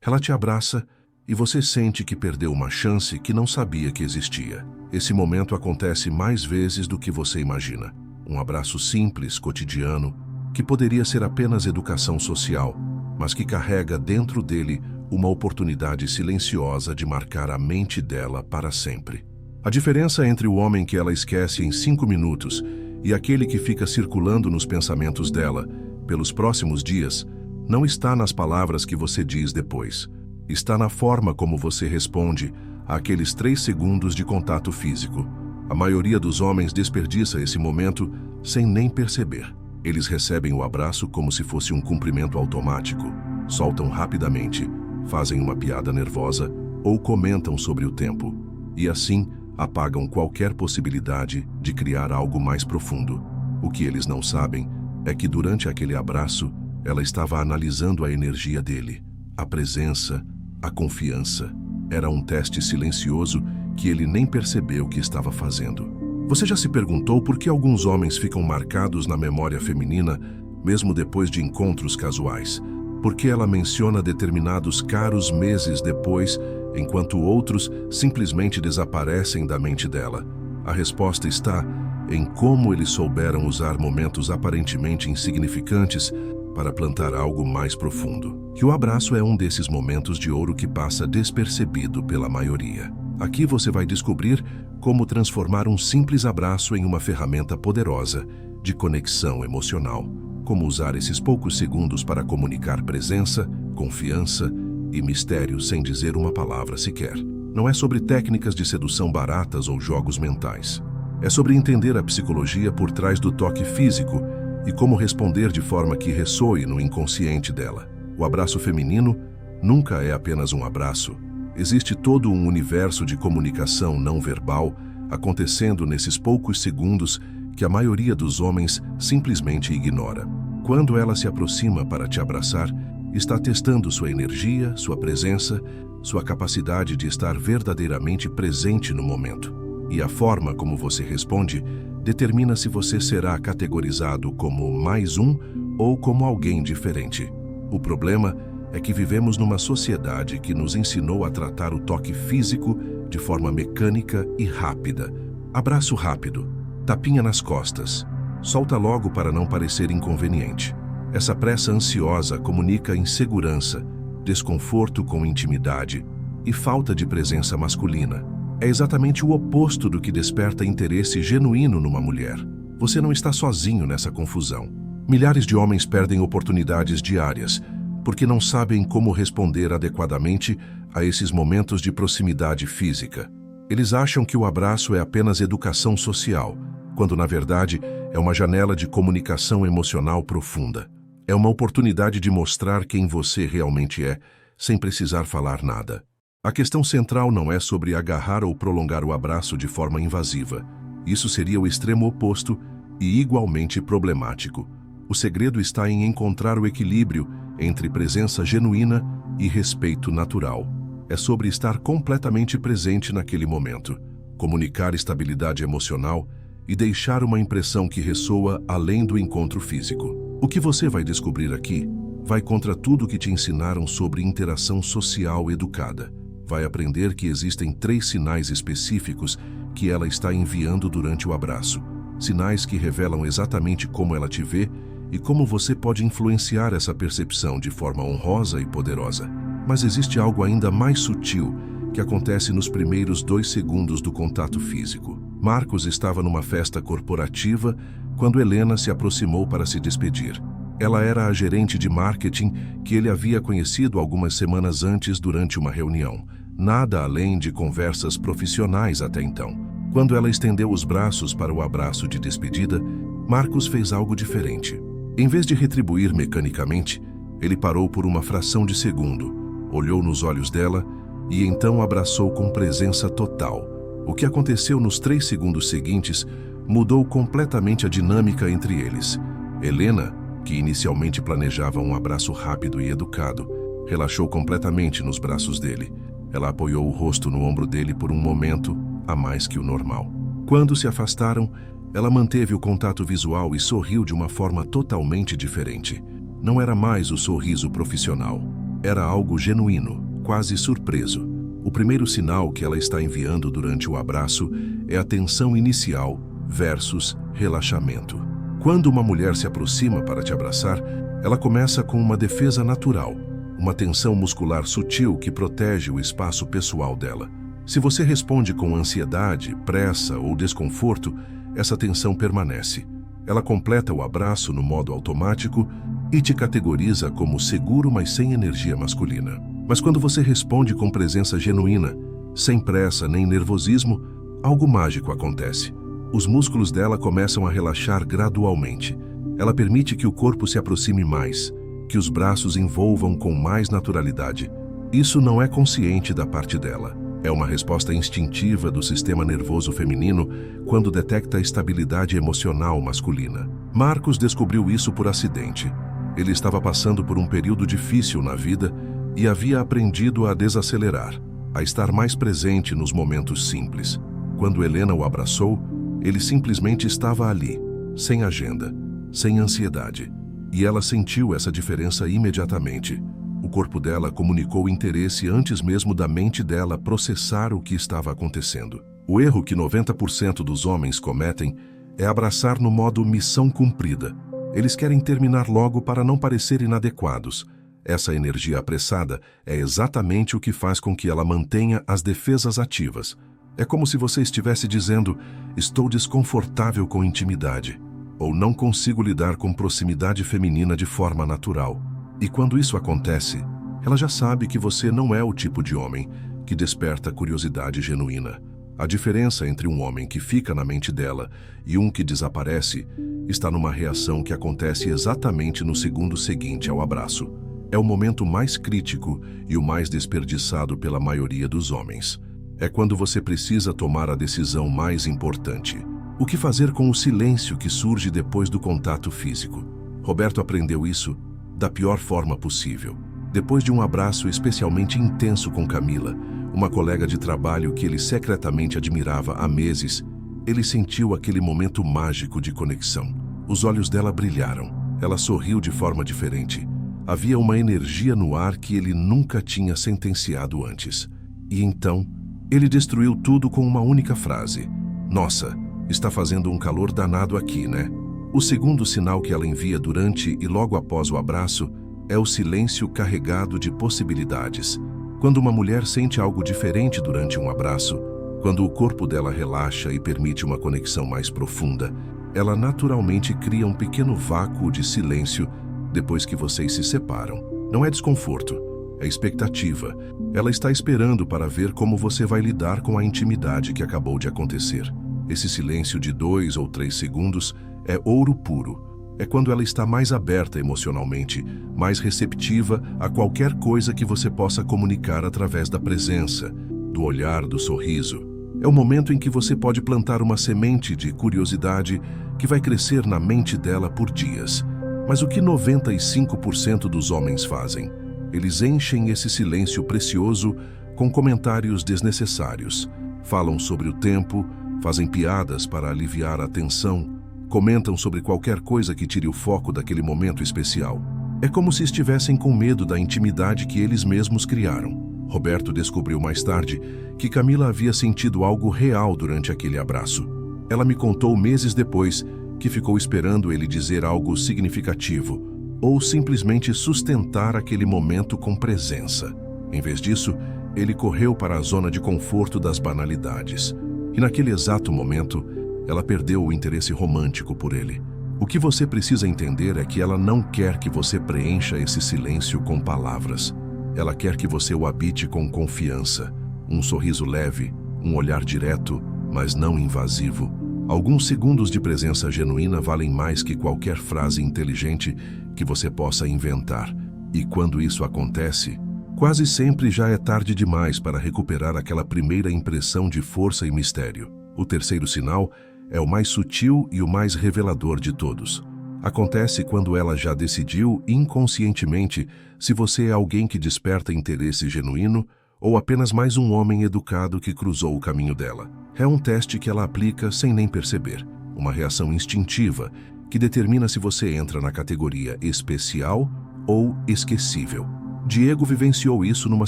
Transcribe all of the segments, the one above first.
Ela te abraça e você sente que perdeu uma chance que não sabia que existia. Esse momento acontece mais vezes do que você imagina. Um abraço simples, cotidiano, que poderia ser apenas educação social, mas que carrega dentro dele uma oportunidade silenciosa de marcar a mente dela para sempre. A diferença entre o homem que ela esquece em 5 minutos e aquele que fica circulando nos pensamentos dela pelos próximos dias não está nas palavras que você diz depois. Está na forma como você responde àqueles 3 segundos de contato físico. A maioria dos homens desperdiça esse momento sem nem perceber. Eles recebem o abraço como se fosse um cumprimento automático, soltam rapidamente, fazem uma piada nervosa ou comentam sobre o tempo, e assim apagam qualquer possibilidade de criar algo mais profundo. O que eles não sabem é que durante aquele abraço, ela estava analisando a energia dele, a presença, a confiança. Era um teste silencioso que ele nem percebeu que estava fazendo. Você já se perguntou por que alguns homens ficam marcados na memória feminina, mesmo depois de encontros casuais? Por que ela menciona determinados caros meses depois, enquanto outros simplesmente desaparecem da mente dela? A resposta está em como eles souberam usar momentos aparentemente insignificantes para plantar algo mais profundo. E o abraço é um desses momentos de ouro que passa despercebido pela maioria. Aqui você vai descobrir como transformar um simples abraço em uma ferramenta poderosa de conexão emocional. Como usar esses poucos segundos para comunicar presença, confiança e mistério sem dizer uma palavra sequer. Não é sobre técnicas de sedução baratas ou jogos mentais. É sobre entender a psicologia por trás do toque físico e como responder de forma que ressoe no inconsciente dela. O abraço feminino nunca é apenas um abraço. Existe todo um universo de comunicação não verbal acontecendo nesses poucos segundos que a maioria dos homens simplesmente ignora. Quando ela se aproxima para te abraçar, está testando sua energia, sua presença, sua capacidade de estar verdadeiramente presente no momento. E a forma como você responde determina se você será categorizado como mais um ou como alguém diferente. O problema é que vivemos numa sociedade que nos ensinou a tratar o toque físico de forma mecânica e rápida. Abraço rápido, tapinha nas costas, solta logo para não parecer inconveniente. Essa pressa ansiosa comunica insegurança, desconforto com intimidade e falta de presença masculina. É exatamente o oposto do que desperta interesse genuíno numa mulher. Você não está sozinho nessa confusão. Milhares de homens perdem oportunidades diárias porque não sabem como responder adequadamente a esses momentos de proximidade física. Eles acham que o abraço é apenas educação social, quando na verdade é uma janela de comunicação emocional profunda. É uma oportunidade de mostrar quem você realmente é, sem precisar falar nada. A questão central não é sobre agarrar ou prolongar o abraço de forma invasiva. Isso seria o extremo oposto e igualmente problemático. O segredo está em encontrar o equilíbrio entre presença genuína e respeito natural. É sobre estar completamente presente naquele momento, comunicar estabilidade emocional e deixar uma impressão que ressoa além do encontro físico. O que você vai descobrir aqui vai contra tudo que te ensinaram sobre interação social educada. Vai aprender que existem 3 sinais específicos que ela está enviando durante o abraço. Sinais que revelam exatamente como ela te vê e como você pode influenciar essa percepção de forma honrosa e poderosa. Mas existe algo ainda mais sutil que acontece nos primeiros 2 segundos do contato físico. Marcos estava numa festa corporativa quando Helena se aproximou para se despedir. Ela era a gerente de marketing que ele havia conhecido algumas semanas antes durante uma reunião. Nada além de conversas profissionais até então. Quando ela estendeu os braços para o abraço de despedida, Marcos fez algo diferente. Em vez de retribuir mecanicamente, ele parou por uma fração de segundo, olhou nos olhos dela e então abraçou com presença total. O que aconteceu nos 3 segundos seguintes mudou completamente a dinâmica entre eles. Helena, que inicialmente planejava um abraço rápido e educado, relaxou completamente nos braços dele. Ela apoiou o rosto no ombro dele por um momento, a mais que o normal. Quando se afastaram, ela manteve o contato visual e sorriu de uma forma totalmente diferente. Não era mais o sorriso profissional. Era algo genuíno, quase surpreso. O primeiro sinal que ela está enviando durante o abraço é a tensão inicial versus relaxamento. Quando uma mulher se aproxima para te abraçar, ela começa com uma defesa natural, uma tensão muscular sutil que protege o espaço pessoal dela. Se você responde com ansiedade, pressa ou desconforto, essa tensão permanece. Ela completa o abraço no modo automático e te categoriza como seguro, mas sem energia masculina. Mas quando você responde com presença genuína, sem pressa nem nervosismo, algo mágico acontece. Os músculos dela começam a relaxar gradualmente. Ela permite que o corpo se aproxime mais, que os braços envolvam com mais naturalidade. Isso não é consciente da parte dela. É uma resposta instintiva do sistema nervoso feminino quando detecta a estabilidade emocional masculina. Marcos descobriu isso por acidente. Ele estava passando por um período difícil na vida e havia aprendido a desacelerar, a estar mais presente nos momentos simples. Quando Helena o abraçou, ele simplesmente estava ali, sem agenda, sem ansiedade. E ela sentiu essa diferença imediatamente. O corpo dela comunicou interesse antes mesmo da mente dela processar o que estava acontecendo. O erro que 90% dos homens cometem é abraçar no modo missão cumprida. Eles querem terminar logo para não parecer inadequados. Essa energia apressada é exatamente o que faz com que ela mantenha as defesas ativas. É como se você estivesse dizendo: estou desconfortável com intimidade, ou não consigo lidar com proximidade feminina de forma natural. E quando isso acontece, ela já sabe que você não é o tipo de homem que desperta curiosidade genuína. A diferença entre um homem que fica na mente dela e um que desaparece está numa reação que acontece exatamente no segundo seguinte ao abraço. É o momento mais crítico e o mais desperdiçado pela maioria dos homens. É quando você precisa tomar a decisão mais importante. O que fazer com o silêncio que surge depois do contato físico? Roberto aprendeu isso da pior forma possível. Depois de um abraço especialmente intenso com Camila, uma colega de trabalho que ele secretamente admirava há meses, ele sentiu aquele momento mágico de conexão. Os olhos dela brilharam. Ela sorriu de forma diferente. Havia uma energia no ar que ele nunca tinha sentenciado antes. E então, ele destruiu tudo com uma única frase: "Nossa, está fazendo um calor danado aqui, né?" O segundo sinal que ela envia durante e logo após o abraço é o silêncio carregado de possibilidades. Quando uma mulher sente algo diferente durante um abraço, quando o corpo dela relaxa e permite uma conexão mais profunda, ela naturalmente cria um pequeno vácuo de silêncio depois que vocês se separam. Não é desconforto, é expectativa. Ela está esperando para ver como você vai lidar com a intimidade que acabou de acontecer. Esse silêncio de 2 ou 3 segundos é ouro puro. É quando ela está mais aberta emocionalmente, mais receptiva a qualquer coisa que você possa comunicar através da presença, do olhar, do sorriso. É o momento em que você pode plantar uma semente de curiosidade que vai crescer na mente dela por dias. Mas o que 95% dos homens fazem? Eles enchem esse silêncio precioso com comentários desnecessários. Falam sobre o tempo, fazem piadas para aliviar a tensão, comentam sobre qualquer coisa que tire o foco daquele momento especial. É como se estivessem com medo da intimidade que eles mesmos criaram. Roberto descobriu mais tarde que Camila havia sentido algo real durante aquele abraço. Ela me contou meses depois que ficou esperando ele dizer algo significativo ou simplesmente sustentar aquele momento com presença. Em vez disso, ele correu para a zona de conforto das banalidades. E naquele exato momento, ela perdeu o interesse romântico por ele. O que você precisa entender é que ela não quer que você preencha esse silêncio com palavras. Ela quer que você o habite com confiança. Um sorriso leve, um olhar direto, mas não invasivo. Alguns segundos de presença genuína valem mais que qualquer frase inteligente que você possa inventar. E quando isso acontece, quase sempre já é tarde demais para recuperar aquela primeira impressão de força e mistério. O terceiro sinal é o mais sutil e o mais revelador de todos. Acontece quando ela já decidiu inconscientemente se você é alguém que desperta interesse genuíno ou apenas mais um homem educado que cruzou o caminho dela. É um teste que ela aplica sem nem perceber, uma reação instintiva que determina se você entra na categoria especial ou esquecível. Diego vivenciou isso numa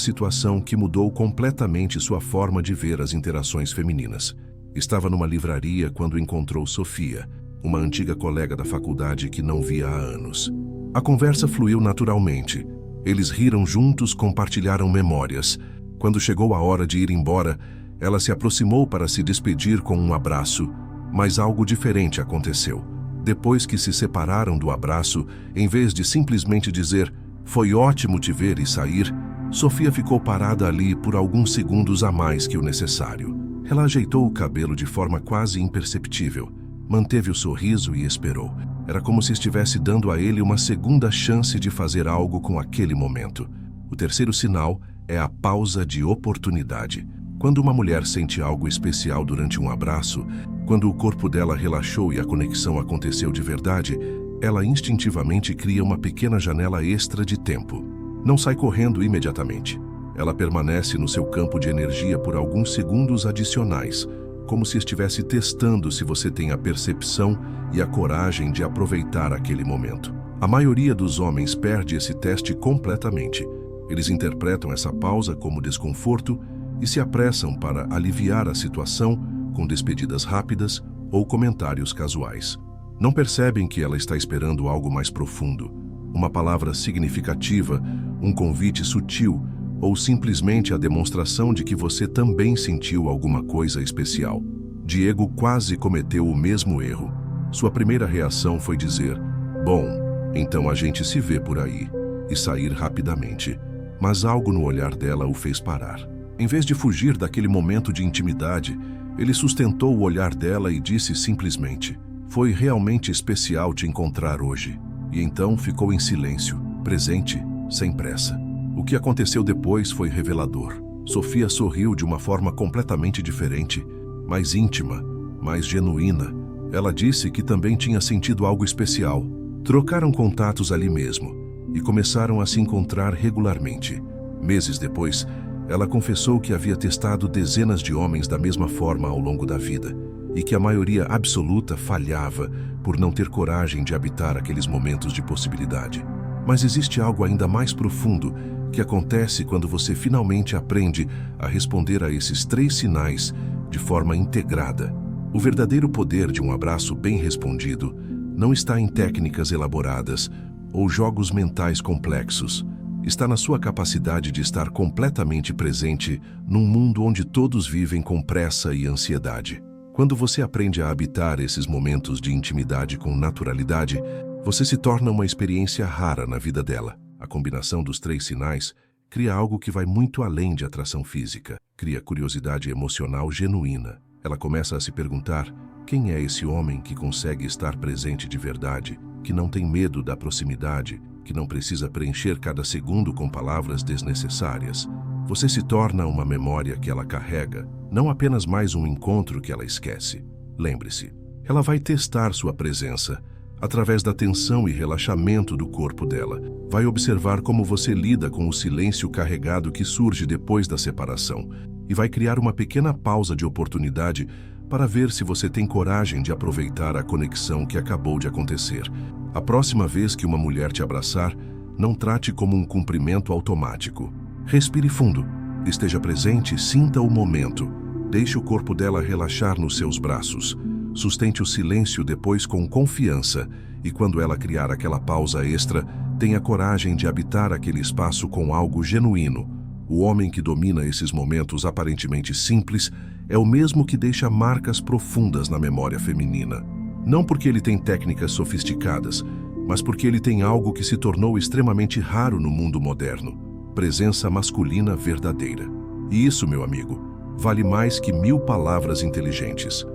situação que mudou completamente sua forma de ver as interações femininas. Estava numa livraria quando encontrou Sofia, uma antiga colega da faculdade que não via há anos. A conversa fluiu naturalmente. Eles riram juntos, compartilharam memórias. Quando chegou a hora de ir embora, ela se aproximou para se despedir com um abraço, mas algo diferente aconteceu. Depois que se separaram do abraço, em vez de simplesmente dizer "foi ótimo te ver" e sair, Sofia ficou parada ali por alguns segundos a mais que o necessário. Ela ajeitou o cabelo de forma quase imperceptível, manteve o sorriso e esperou. Era como se estivesse dando a ele uma segunda chance de fazer algo com aquele momento. O terceiro sinal é a pausa de oportunidade. Quando uma mulher sente algo especial durante um abraço, quando o corpo dela relaxou e a conexão aconteceu de verdade, ela instintivamente cria uma pequena janela extra de tempo. Não sai correndo imediatamente. Ela permanece no seu campo de energia por alguns segundos adicionais, como se estivesse testando se você tem a percepção e a coragem de aproveitar aquele momento. A maioria dos homens perde esse teste completamente. Eles interpretam essa pausa como desconforto e se apressam para aliviar a situação com despedidas rápidas ou comentários casuais. Não percebem que ela está esperando algo mais profundo, uma palavra significativa, um convite sutil ou simplesmente a demonstração de que você também sentiu alguma coisa especial. Diego quase cometeu o mesmo erro. Sua primeira reação foi dizer, "Bom, então a gente se vê por aí", e sair rapidamente. Mas algo no olhar dela o fez parar. Em vez de fugir daquele momento de intimidade, ele sustentou o olhar dela e disse simplesmente, "Foi realmente especial te encontrar hoje." E então ficou em silêncio, presente, sem pressa. O que aconteceu depois foi revelador. Sofia sorriu de uma forma completamente diferente, mais íntima, mais genuína. Ela disse que também tinha sentido algo especial. Trocaram contatos ali mesmo e começaram a se encontrar regularmente. Meses depois, ela confessou que havia testado dezenas de homens da mesma forma ao longo da vida e que a maioria absoluta falhava por não ter coragem de habitar aqueles momentos de possibilidade. Mas existe algo ainda mais profundo que acontece quando você finalmente aprende a responder a esses 3 sinais de forma integrada. O verdadeiro poder de um abraço bem respondido não está em técnicas elaboradas ou jogos mentais complexos. Está na sua capacidade de estar completamente presente num mundo onde todos vivem com pressa e ansiedade. Quando você aprende a habitar esses momentos de intimidade com naturalidade, você se torna uma experiência rara na vida dela. A combinação dos 3 sinais cria algo que vai muito além de atração física. Cria curiosidade emocional genuína. Ela começa a se perguntar, quem é esse homem que consegue estar presente de verdade, que não tem medo da proximidade, que não precisa preencher cada segundo com palavras desnecessárias? Você se torna uma memória que ela carrega, não apenas mais um encontro que ela esquece. Lembre-se, ela vai testar sua presença através da tensão e relaxamento do corpo dela. Vai observar como você lida com o silêncio carregado que surge depois da separação e vai criar uma pequena pausa de oportunidade para ver se você tem coragem de aproveitar a conexão que acabou de acontecer. A próxima vez que uma mulher te abraçar, não trate como um cumprimento automático. Respire fundo, esteja presente, sinta o momento. Deixe o corpo dela relaxar nos seus braços. Sustente o silêncio depois com confiança e quando ela criar aquela pausa extra, tenha coragem de habitar aquele espaço com algo genuíno. O homem que domina esses momentos aparentemente simples é o mesmo que deixa marcas profundas na memória feminina. Não porque ele tem técnicas sofisticadas, mas porque ele tem algo que se tornou extremamente raro no mundo moderno: presença masculina verdadeira. E isso, meu amigo, vale mais que 1000 palavras inteligentes.